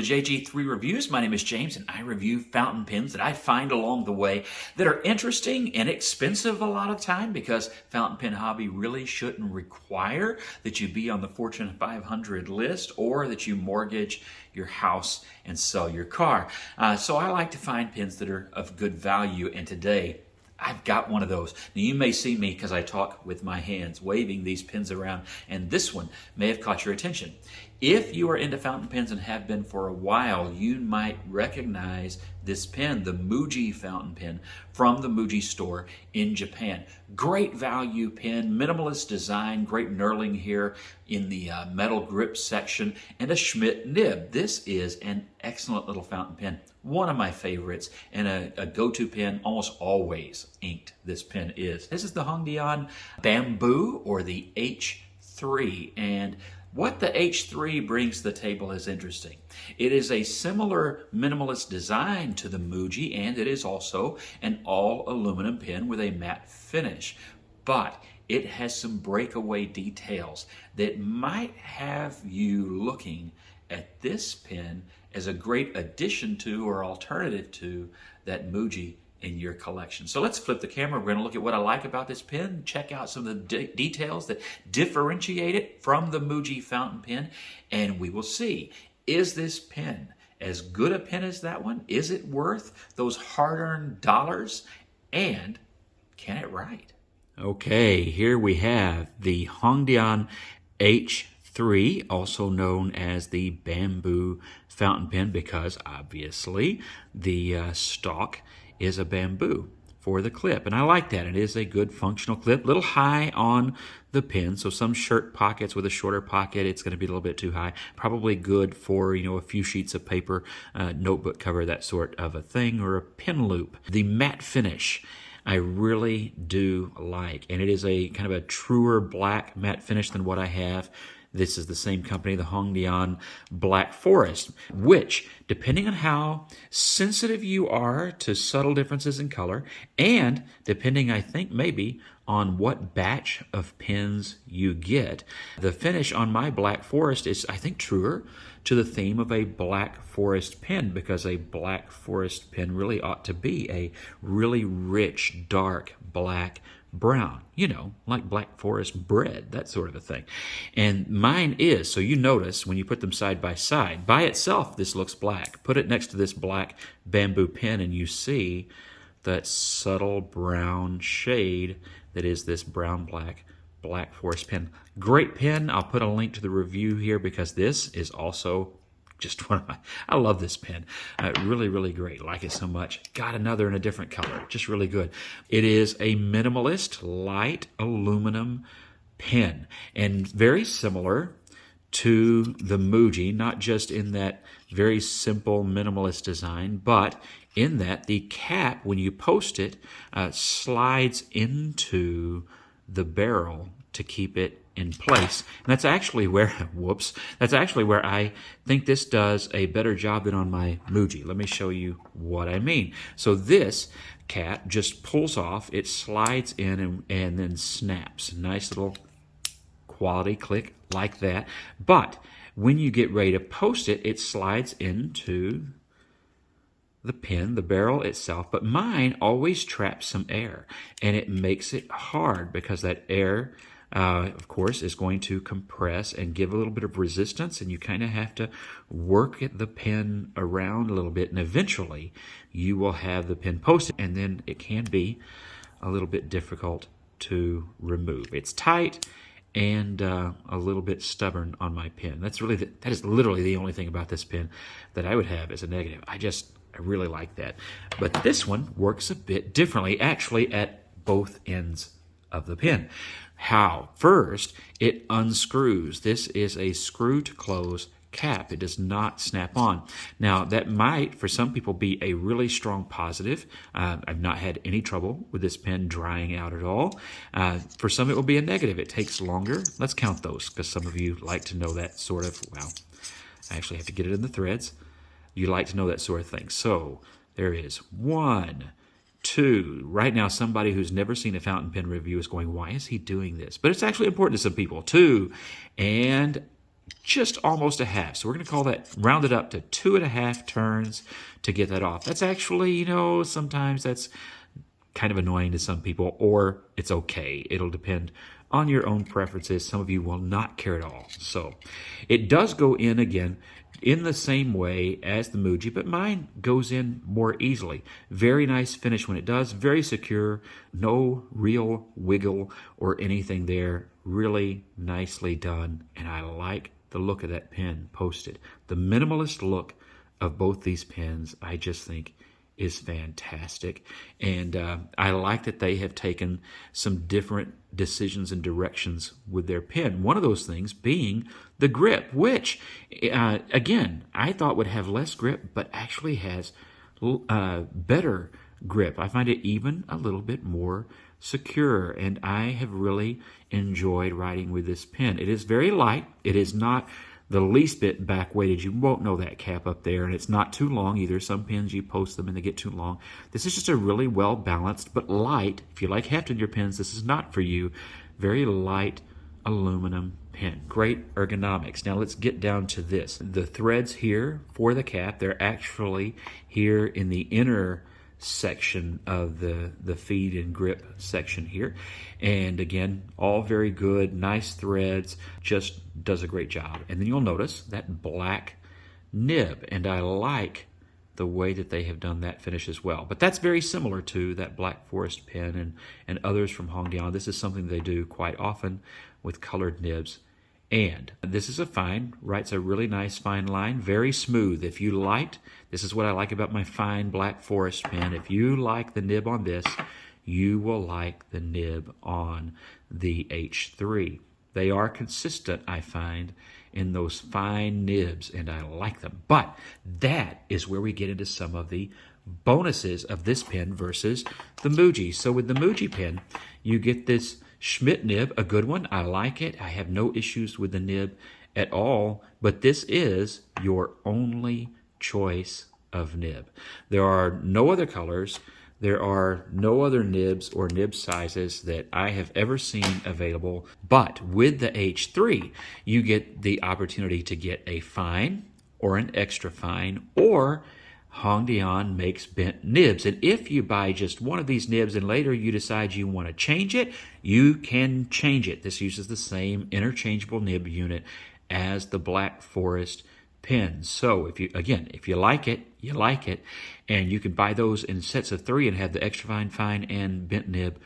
JG3 Reviews. My name is James, and I review fountain pens that I find along the way that are interesting, inexpensive a lot of time, because fountain pen hobby really shouldn't require that you be on the Fortune 500 list or that you mortgage your house and sell your car. So I like to find pens that are of good value, and today I've got one of those. Now you may see me, because I talk with my hands, waving these pens around, and this one may have caught your attention. If you are into fountain pens and have been for a while, you might recognize this pen, the Muji fountain pen from the Muji store in Japan. Great value pen, minimalist design, great knurling here in the metal grip section, and a Schmidt nib. This is an excellent little fountain pen. One of my favorites, and a go-to pen, almost always inked this pen is. This is the Hongdian Bamboo, or the H3, and what the H3 brings to the table is interesting. It is a similar minimalist design to the Muji, and it is also an all-aluminum pen with a matte finish. But it has some breakaway details that might have you looking at this pen as a great addition to or alternative to that Muji in your collection. So let's flip the camera. We're going to look at what I like about this pen, check out some of the details that differentiate it from the Muji fountain pen, and we will see, is this pen as good a pen as that one? Is it worth those hard-earned dollars? And can it write? Okay, here we have the Hongdian H3, also known as the Bamboo fountain pen, because obviously the stalk is a bamboo for the clip, and I like that. It is a good functional clip, a little high on the pen, so some shirt pockets with a shorter pocket, it's going to be a little bit too high. Probably good for, a few sheets of paper, notebook cover, that sort of a thing, or a pen loop. The matte finish I really do like, and it is a kind of a truer black matte finish than what I have. This is the same company, the Hongdian Black Forest, which, depending on how sensitive you are to subtle differences in color, and depending, I think, maybe on what batch of pens you get, the finish on my Black Forest is, I think, truer to the theme of a Black Forest pen, because a Black Forest pen really ought to be a really rich, dark black brown, like Black Forest bread, that sort of a thing. And mine is, so you notice when you put them side by side, by itself this looks black. Put it next to this black bamboo pen and you see that subtle brown shade that is this brown Black Forest pen. Great pen. I'll put a link to the review here, because this is also just one of my, I love this pen. Really, really great. Like it so much. Got another in a different color. Just really good. It is a minimalist light aluminum pen, and very similar to the Muji, not just in that very simple minimalist design, but in that the cap, when you post it, slides into the barrel to keep it in place. And that's actually where, that's actually where I think this does a better job than on my Muji. Let me show you what I mean. So this cap just pulls off, it slides in and then snaps. Nice little quality click like that. But when you get ready to post it, it slides into the pen, the barrel itself, but mine always traps some air, and it makes it hard, because that air, of course, is going to compress and give a little bit of resistance, and you kind of have to work the pen around a little bit, and eventually you will have the pen posted, and then it can be a little bit difficult to remove. It's tight and a little bit stubborn on my pen. That is literally the only thing about this pen that I would have as a negative. I really like that. But this one works a bit differently, actually, at both ends of the pen. How? First, it unscrews. This is a screw-to-close cap. It does not snap on. Now, that might, for some people, be a really strong positive. I've not had any trouble with this pen drying out at all. For some, it will be a negative. It takes longer. Let's count those, because some of you like to know that sort of, well, I actually have to get it in the threads. You like to know that sort of thing. So there is 1, 2. Right now, somebody who's never seen a fountain pen review is going, why is he doing this? But it's actually important to some people. 2, and just almost a half. So we're going to call that, round it up to 2.5 turns to get that off. That's actually, you know, sometimes that's kind of annoying to some people, or it's okay. It'll depend on your own preferences. Some of you will not care at all. So it does go in again in the same way as the Muji, but mine goes in more easily. Very nice finish when it does, very secure, no real wiggle or anything there. Really nicely done, and I like the look of that pen posted. The minimalist look of both these pens, I just think, is fantastic. And I like that they have taken some different decisions and directions with their pen. One of those things being the grip, which, again, I thought would have less grip, but actually has better grip. I find it even a little bit more secure, and I have really enjoyed writing with this pen. It is very light. It is not the least bit back weighted. You won't know that cap up there, and it's not too long either. Some pens you post them and they get too long. This is just a really well balanced but light. If you like hefting your pens, this is not for you. Very light aluminum pen. Great ergonomics. Now let's get down to this. The threads here for the cap, they're actually here in the inner section of the feed and grip section here, and again, all very good, nice threads, just does a great job. And then you'll notice that black nib, and I like the way that they have done that finish as well. But that's very similar to that Black Forest pen and others from Hongdian. This is something they do quite often with colored nibs. And this is a fine, writes a really nice fine line, very smooth. If you liked, this is what I like about my fine Black Forest pen. If you like the nib on this, you will like the nib on the H3. They are consistent, I find, in those fine nibs, and I like them. But that is where we get into some of the bonuses of this pen versus the Muji. So with the Muji pen, you get this Schmidt nib, a good one. I like it. I have no issues with the nib at all, but this is your only choice of nib. There are no other colors. There are no other nibs or nib sizes that I have ever seen available, but with the H3, you get the opportunity to get a fine or an extra fine, or Hongdian makes bent nibs. And if you buy just one of these nibs and later you decide you want to change it, you can change it. This uses the same interchangeable nib unit as the Black Forest pen. So if you like it, you like it. And you can buy those in sets of 3 and have the extra fine, and bent nib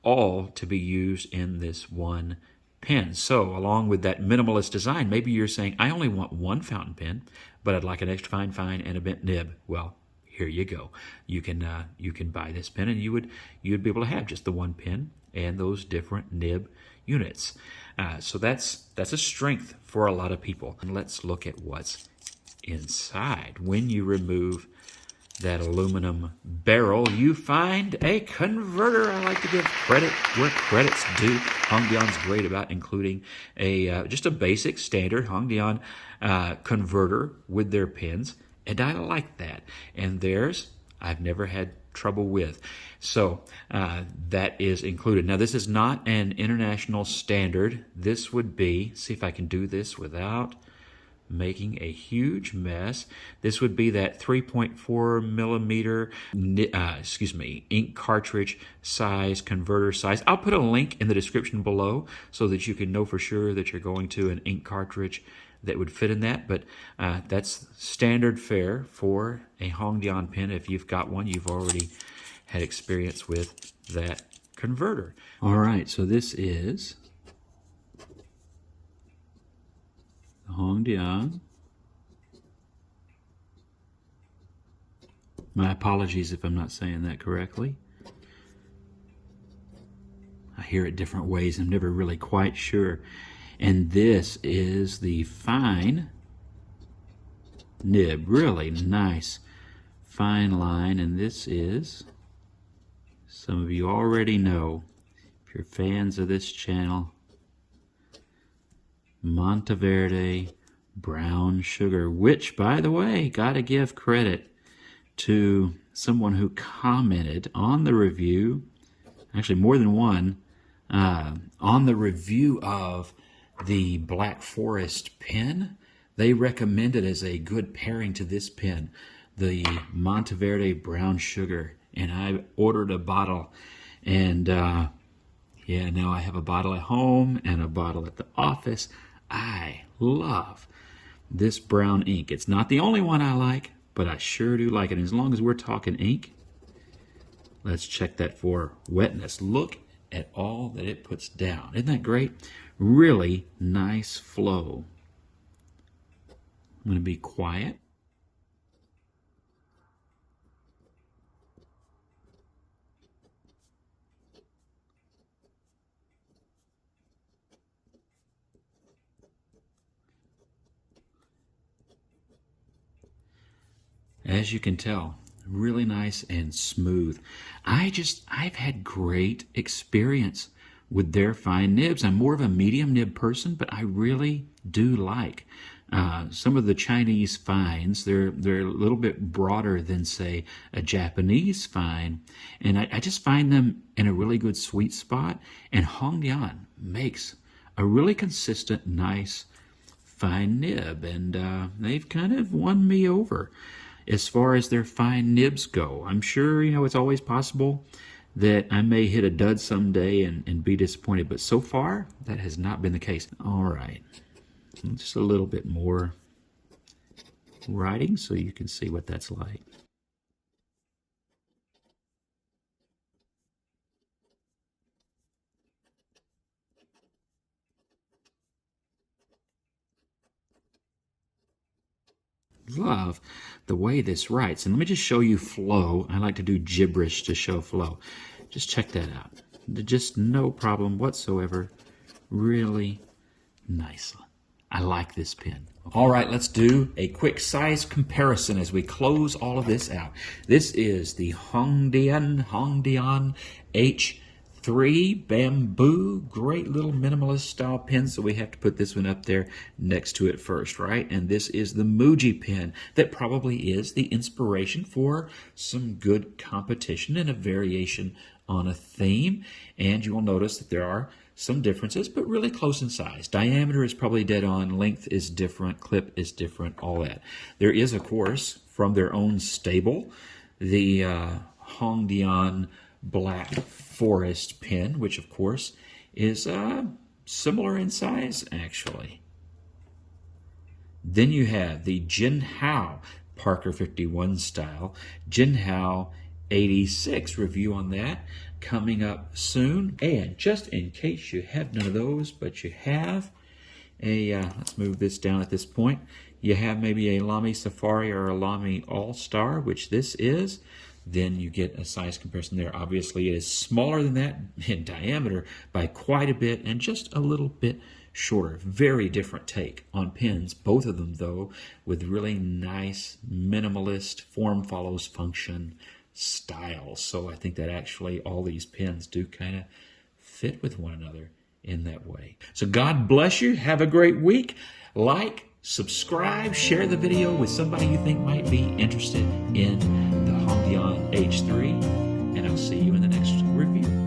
all to be used in this one pen. So along with that minimalist design, maybe you're saying, I only want one fountain pen, but I'd like an extra fine and a bent nib. Well, here you go. You can buy this pen, and you'd be able to have just the one pen and those different nib units. So that's a strength for a lot of people. And let's look at what's inside. When you remove that aluminum barrel, you find a converter. I like to give credit where credit's due. Hongdian's great about including just a basic standard Hongdian converter with their pens, and I like that. And theirs, I've never had trouble with. So that is included. Now, this is not an international standard. This would be, see if I can do this without making a huge mess. This would be that 3.4 millimeter, ink cartridge size, converter size. I'll put a link in the description below so that you can know for sure that you're going to an ink cartridge that would fit in that. But that's standard fare for a Hongdian pen. If you've got one, you've already had experience with that converter. All right, so this is Hongdian. My apologies if I'm not saying that correctly. I hear it different ways. I'm never really quite sure. And this is the fine nib. Really nice fine line. And this is, some of you already know, if you're fans of this channel, Monteverde brown sugar, which, by the way, gotta give credit to someone who commented on the review, actually more than one, on the review of the Black Forest pen. They recommend it as a good pairing to this pen, the Monteverde Brown Sugar. And I ordered a bottle, and yeah, now I have a bottle at home and a bottle at the office. I love this brown ink. It's not the only one I like, but I sure do like it. And as long as we're talking ink, let's check that for wetness. Look at all that it puts down. Isn't that great? Really nice flow. I'm going to be quiet. As you can tell, really nice and smooth. I've had great experience with their fine nibs. I'm more of a medium nib person, but I really do like some of the Chinese fines. They're a little bit broader than, say, a Japanese fine, and I just find them in a really good sweet spot. And Hongdian makes a really consistent, nice, fine nib, and they've kind of won me over as far as their fine nibs go. I'm sure, it's always possible that I may hit a dud someday and be disappointed, but so far, that has not been the case. All right, just a little bit more writing so you can see what that's like. Love the way this writes. And let me just show you flow. I like to do gibberish to show flow. Just check that out. Just no problem whatsoever. Really nice. I like this pen. All right, let's do a quick size comparison as we close all of this out. This is the Hongdian H3 Bamboo. Great little minimalist style pen, so we have to put this one up there next to it first, right? And this is the Muji pen that probably is the inspiration for some good competition and a variation on a theme. And you will notice that there are some differences, but really close in size. Diameter is probably dead on, length is different, clip is different, all that. There is, of course, from their own stable, the Hongdian Black Forest pen, which of course is similar in size, actually. Then you have the Jinhao Parker 51 style, Jinhao 86 review on that coming up soon. And just in case you have none of those, but you have a, let's move this down at this point, you have maybe a Lamy Safari or a Lamy All-Star, which this is, then you get a size comparison there. Obviously, it is smaller than that in diameter by quite a bit and just a little bit shorter. Very different take on pens, both of them, though, with really nice minimalist form follows function style. So I think that actually all these pens do kind of fit with one another in that way. So God bless you. Have a great week. Like, subscribe, share the video with somebody you think might be interested in the Hongdian H3, and I'll see you in the next review.